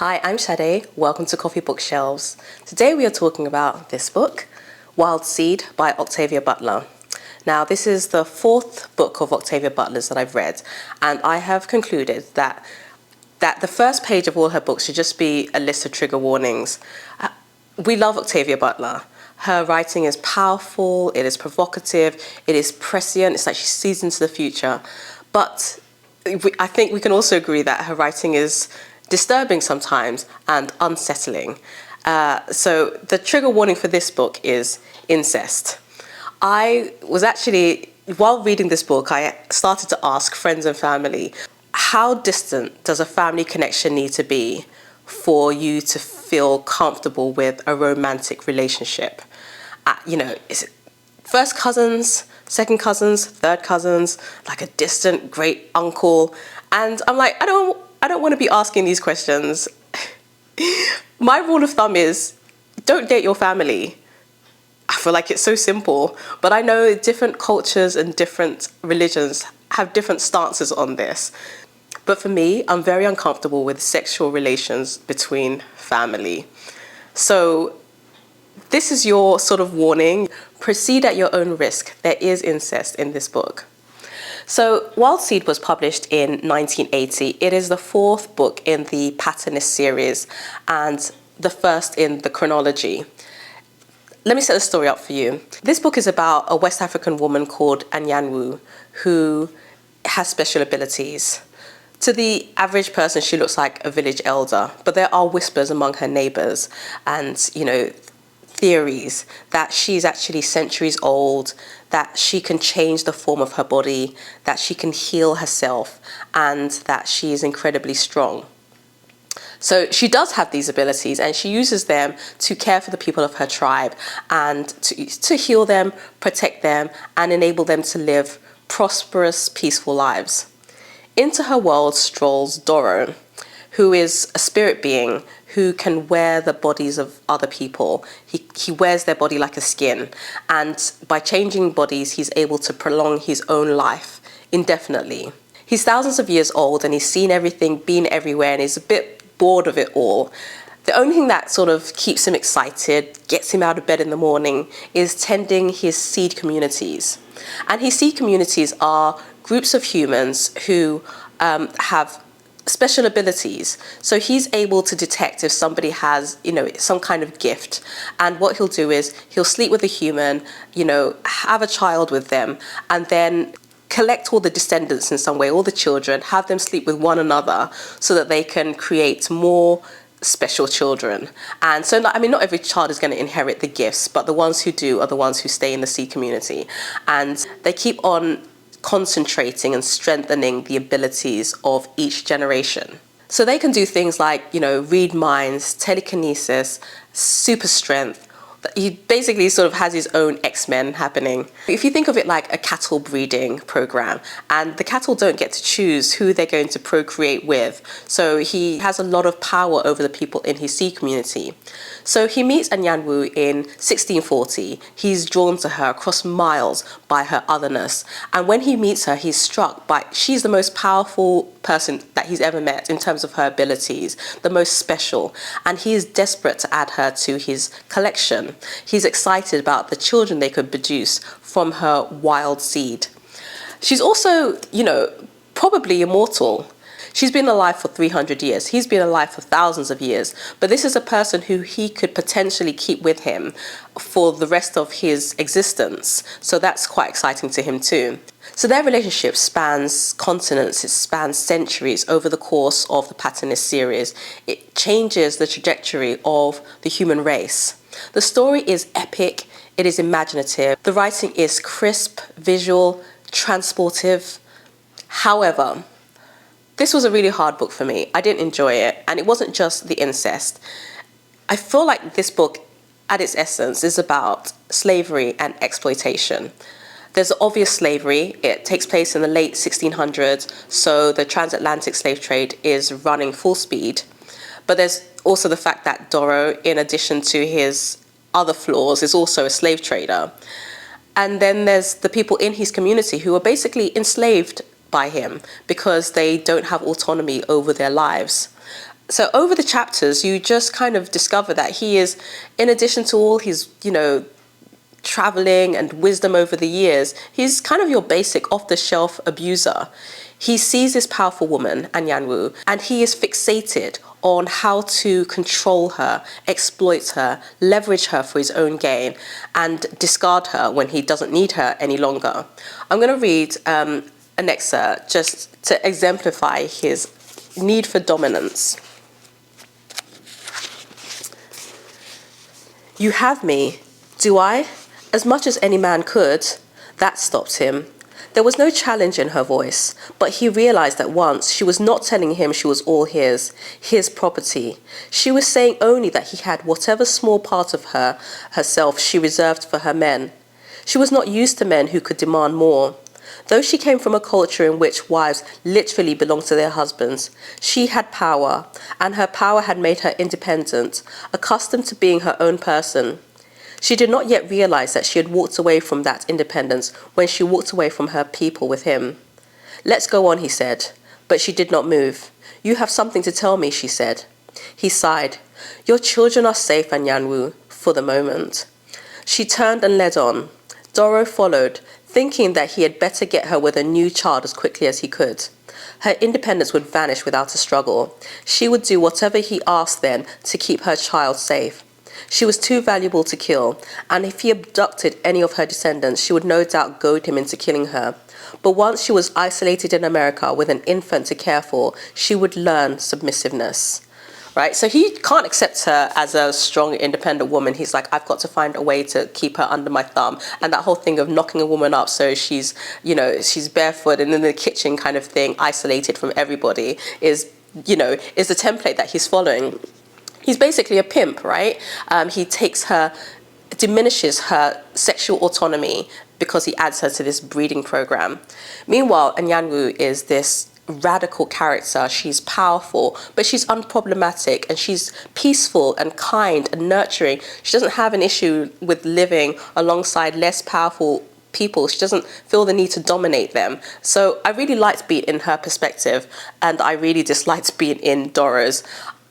Hi, I'm Sade. Welcome to Coffee Bookshelves. Today we are talking about this book, Wild Seed by Octavia Butler. Now, this is the fourth book of Octavia Butler's that I've read, and I have concluded that the first page of all her books should just be a list of trigger warnings. We love Octavia Butler. Her writing is powerful, it is provocative, it is prescient, it's like she sees into the future. But I think we can also agree that her writing is disturbing sometimes and unsettling. So the trigger warning for this book is incest. I was actually, while reading this book, I started to ask friends and family, how distant does a family connection need to be for you to feel comfortable with a romantic relationship? Is it first cousins, second cousins, third cousins, like a distant great uncle? And I'm like, I don't want to be asking these questions. My rule of thumb is don't date your family. I feel like it's so simple, but I know different cultures and different religions have different stances on this. But for me, I'm very uncomfortable with sexual relations between family. So this is your sort of warning. Proceed at your own risk. There is incest in this book. So Wild Seed was published in 1980. It is the fourth book in the Patternist series and the first in the chronology. Let me set the story up for you. This book is about a West African woman called Anyanwu who has special abilities. To the average person, she looks like a village elder, but there are whispers among her neighbors and, theories that she's actually centuries old, that she can change the form of her body, that she can heal herself, and that she is incredibly strong. So she does have these abilities and she uses them to care for the people of her tribe and to heal them, protect them, and enable them to live prosperous, peaceful lives. Into her world strolls Doro, who is a spirit being who can wear the bodies of other people. He wears their body like a skin, and by changing bodies, he's able to prolong his own life indefinitely. He's thousands of years old and he's seen everything, been everywhere, and he's a bit bored of it all. The only thing that sort of keeps him excited, gets him out of bed in the morning, is tending his seed communities. And his seed communities are groups of humans who have special abilities. So he's able to detect if somebody has, some kind of gift. And what he'll do is he'll sleep with a human, have a child with them, and then collect all the descendants in some way, all the children, have them sleep with one another so that they can create more special children. And so, not every child is going to inherit the gifts, but the ones who do are the ones who stay in the seed community. And they keep on concentrating and strengthening the abilities of each generation. So they can do things like, read minds, telekinesis, super strength. He basically sort of has his own X-Men happening. If you think of it like a cattle breeding program, and the cattle don't get to choose who they're going to procreate with, so he has a lot of power over the people in his seed community. So he meets Anyanwu in 1640. He's drawn to her across miles by her otherness. And when he meets her, he's struck by, she's the most powerful person that he's ever met in terms of her abilities, the most special. And he is desperate to add her to his collection. He's excited about the children they could produce from her wild seed. She's also, probably immortal. She's been alive for 300 years. He's been alive for thousands of years. But this is a person who he could potentially keep with him for the rest of his existence. So that's quite exciting to him too. So their relationship spans continents, it spans centuries over the course of the Patternist series. It changes the trajectory of the human race. The story is epic, it is imaginative. The writing is crisp, visual, transportive. However, this was a really hard book for me. I didn't enjoy it, and it wasn't just the incest. I feel like this book, at its essence, is about slavery and exploitation. There's obvious slavery. It takes place in the late 1600s, so the transatlantic slave trade is running full speed. But there's also the fact that Doro, in addition to his other flaws, is also a slave trader. And then there's the people in his community who are basically enslaved by him because they don't have autonomy over their lives. So over the chapters, you just kind of discover that he is, in addition to all his, traveling and wisdom over the years, he's kind of your basic off-the-shelf abuser. He sees this powerful woman, Anyanwu, and he is fixated on how to control her, exploit her, leverage her for his own gain, and discard her when he doesn't need her any longer. I'm going to read an excerpt just to exemplify his need for dominance. You have me, do I? As much as any man could. That stopped him. There was no challenge in her voice, but he realized at once she was not telling him she was all his property. She was saying only that he had whatever small part of herself she reserved for her men. She was not used to men who could demand more. Though she came from a culture in which wives literally belonged to their husbands, she had power, and her power had made her independent, accustomed to being her own person. She did not yet realize that she had walked away from that independence when she walked away from her people with him. Let's go on, he said, but she did not move. You have something to tell me, she said. He sighed. Your children are safe, Anyanwu, for the moment. She turned and led on. Doro followed, thinking that he had better get her with a new child as quickly as he could. Her independence would vanish without a struggle. She would do whatever he asked then to keep her child safe. She was too valuable to kill, and if he abducted any of her descendants, she would no doubt goad him into killing her. But once she was isolated in America with an infant to care for, she would learn submissiveness. Right? So he can't accept her as a strong, independent woman. He's like, I've got to find a way to keep her under my thumb. And that whole thing of knocking a woman up so she's barefoot and in the kitchen kind of thing, isolated from everybody, is the template that he's following. He's basically a pimp, right? He takes her, diminishes her sexual autonomy because he adds her to this breeding program. Meanwhile, Anyanwu is this radical character. She's powerful, but she's unproblematic, and she's peaceful and kind and nurturing. She doesn't have an issue with living alongside less powerful people. She doesn't feel the need to dominate them. So I really liked being in her perspective, and I really disliked being in Doro's.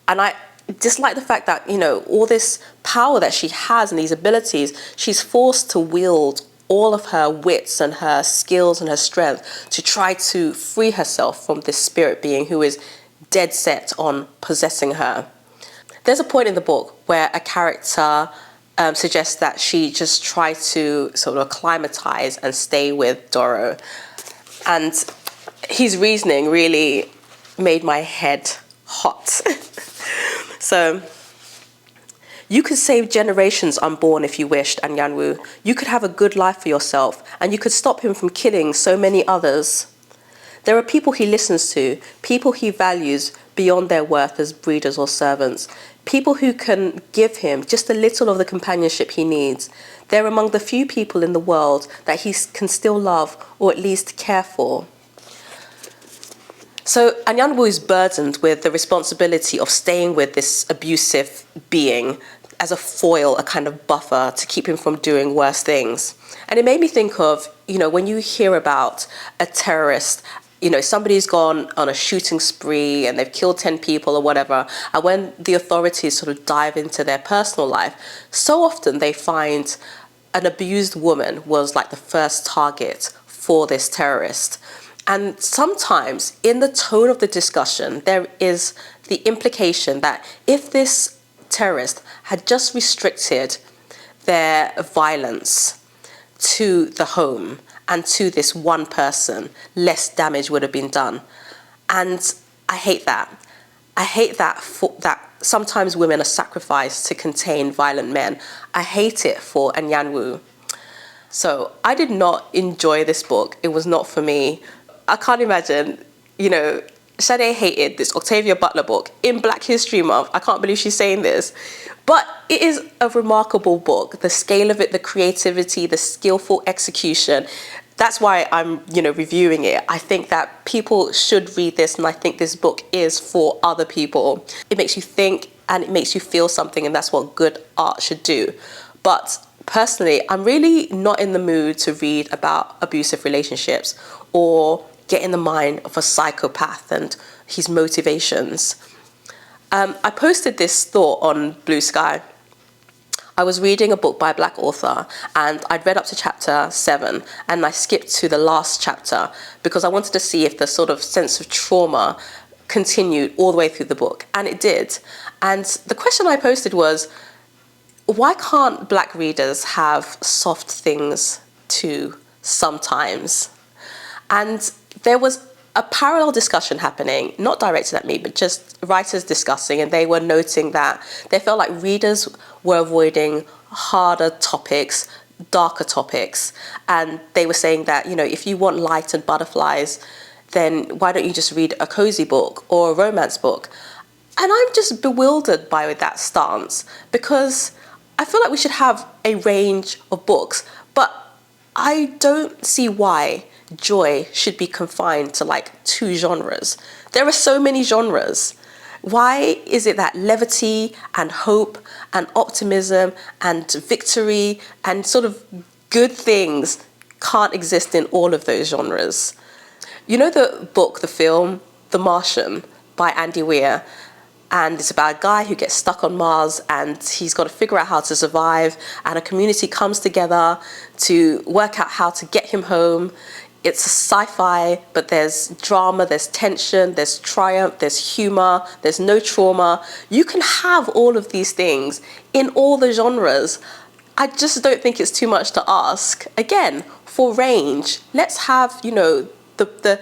And I dislike the fact that, all this power that she has and these abilities, she's forced to wield all of her wits and her skills and her strength to try to free herself from this spirit being who is dead set on possessing her. There's a point in the book where a character suggests that she just try to sort of acclimatize and stay with Doro. And his reasoning really made my head hot. So, you could save generations unborn if you wished, Anyanwu. You could have a good life for yourself, and you could stop him from killing so many others. There are people he listens to, people he values beyond their worth as breeders or servants, people who can give him just a little of the companionship he needs. They're among the few people in the world that he can still love or at least care for. So Anyanwu is burdened with the responsibility of staying with this abusive being as a foil, a kind of buffer to keep him from doing worse things. And it made me think of, when you hear about a terrorist, somebody's gone on a shooting spree and they've killed 10 people or whatever, and when the authorities sort of dive into their personal life, so often they find an abused woman was like the first target for this terrorist. And sometimes in the tone of the discussion, there is the implication that if this terrorist had just restricted their violence to the home and to this one person, less damage would have been done. And I hate that. I hate that sometimes women are sacrificed to contain violent men. I hate it for Anyanwu. So I did not enjoy this book. It was not for me. I can't imagine, Sade hated this Octavia Butler book in Black History Month. I can't believe she's saying this. But it is a remarkable book. The scale of it, the creativity, the skillful execution. That's why I'm, reviewing it. I think that people should read this, and I think this book is for other people. It makes you think and it makes you feel something, and that's what good art should do. But personally, I'm really not in the mood to read about abusive relationships or get in the mind of a psychopath and his motivations. I posted this thought on Blue Sky. I was reading a book by a black author and I'd read up to chapter 7 and I skipped to the last chapter because I wanted to see if the sort of sense of trauma continued all the way through the book, and it did. And the question I posted was, why can't black readers have soft things too sometimes? And there was a parallel discussion happening, not directed at me, but just writers discussing, and they were noting that they felt like readers were avoiding harder topics, darker topics, and they were saying that, you know, if you want light and butterflies, then why don't you just read a cozy book or a romance book? And I'm just bewildered by that stance, because I feel like we should have a range of books, but I don't see why joy should be confined to like 2 genres. There are so many genres. Why is it that levity and hope and optimism and victory and sort of good things can't exist in all of those genres? You know the book, the film, The Martian by Andy Weir? And it's about a guy who gets stuck on Mars and he's got to figure out how to survive, and a community comes together to work out how to get him home. It's a sci-fi, but there's drama, there's tension, there's triumph, there's humor, there's no trauma. You can have all of these things in all the genres. I just don't think it's too much to ask. Again, for range, let's have, you know, the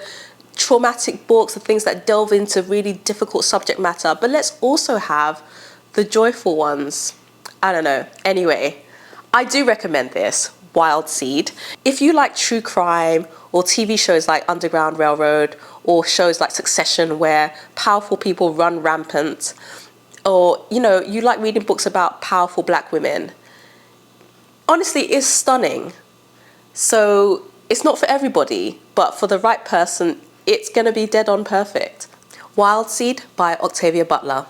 traumatic books, the things that delve into really difficult subject matter, but let's also have the joyful ones. I don't know. Anyway, I do recommend this, Wild Seed. If you like true crime or TV shows like Underground Railroad or shows like Succession where powerful people run rampant, or, you know, you like reading books about powerful black women, honestly, it's stunning. So it's not for everybody, but for the right person, it's going to be dead on perfect. Wild Seed by Octavia Butler.